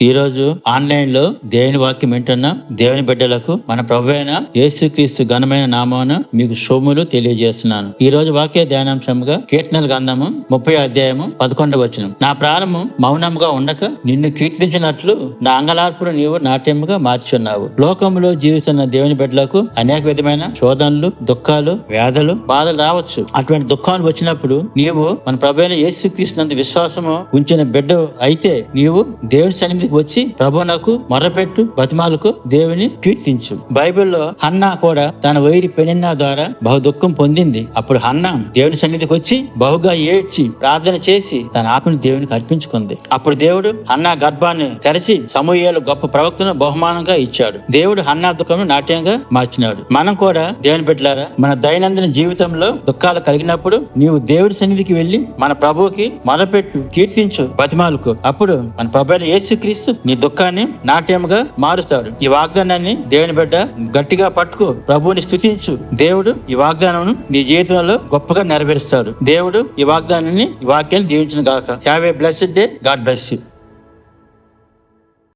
ఈ రోజు ఆన్లైన్ లో దేవుని వాక్యం వింటున్న దేవుని బిడ్డలకు మన ప్రభువైన యేసుక్రీస్తు ఘనమైన నామాన మీకు శుభములు తెలియజేస్తున్నాను. ఈ రోజు వాక్య ధ్యానాంశముగా కీర్తనల గ్రంథము 30 వచనం. నా ప్రాణము మౌనముగా ఉండక నిన్ను కీర్తించినట్లు నా అంగలార్పును నీవు నాట్యముగా మార్చున్నావు. లోకములో జీవిస్తున్న దేవుని బిడ్డలకు అనేక విధమైన శోధనలు, దుఃఖాలు, వ్యాధులు, బాధలు రావచ్చు. అటువంటి దుఃఖాలు వచ్చినప్పుడు నీవు మన ప్రభువైన యేసుక్రీస్తు విశ్వాసము ఉంచిన బిడ్డ అయితే నీవు దేవుని సన్నిధికి వచ్చి ప్రభువునకు మొర్రపెట్టు, బతిమాలకు దేవుని కీర్తించు. బైబిల్లో హన్నా కూడా తన వైరి పెనిన్నా ద్వారా బహు దుఃఖం పొందింది. అప్పుడు హన్నా దేవుని సన్నిధికి వచ్చి బహుగా ఏడ్చి ప్రార్థన చేసి తన ఆత్మను దేవునికి అర్పించుకుంది. అప్పుడు దేవుడు హన్నా గర్భాన్ని తెరచి సమూయేలు గొప్ప ప్రవక్తను బహుమానంగా ఇచ్చాడు. దేవుడు హన్నా దుఃఖం నాట్యంగా మార్చినాడు. మనం కూడా దేవుని బిడ్డలారా, మన దైనందిన జీవితంలో దుఃఖాలు కలిగినప్పుడు నీవు దేవుడి సన్నిధికి వెళ్లి మన ప్రభువుకి మొరపెట్టు, కీర్తించు, బతిమాలకు. అప్పుడు మన ప్రభువైన యేసుక్రీస్తు నీ దుఃఖాన్ని నాట్యముగా మారుస్తాడు. ఈ వాగ్దానాన్ని దేవుని బిడ్డ గట్టిగా పట్టుకో, ప్రభువుని స్తుతించు. దేవుడు ఈ వాగ్దానం నీ జీవితంలో గొప్పగా నెరవేరుస్తాడు. దేవుడు ఈ వాగ్దానాన్ని, ఈ వాక్యాన్ని దీవించును గాక. Have a blessed day. God bless you.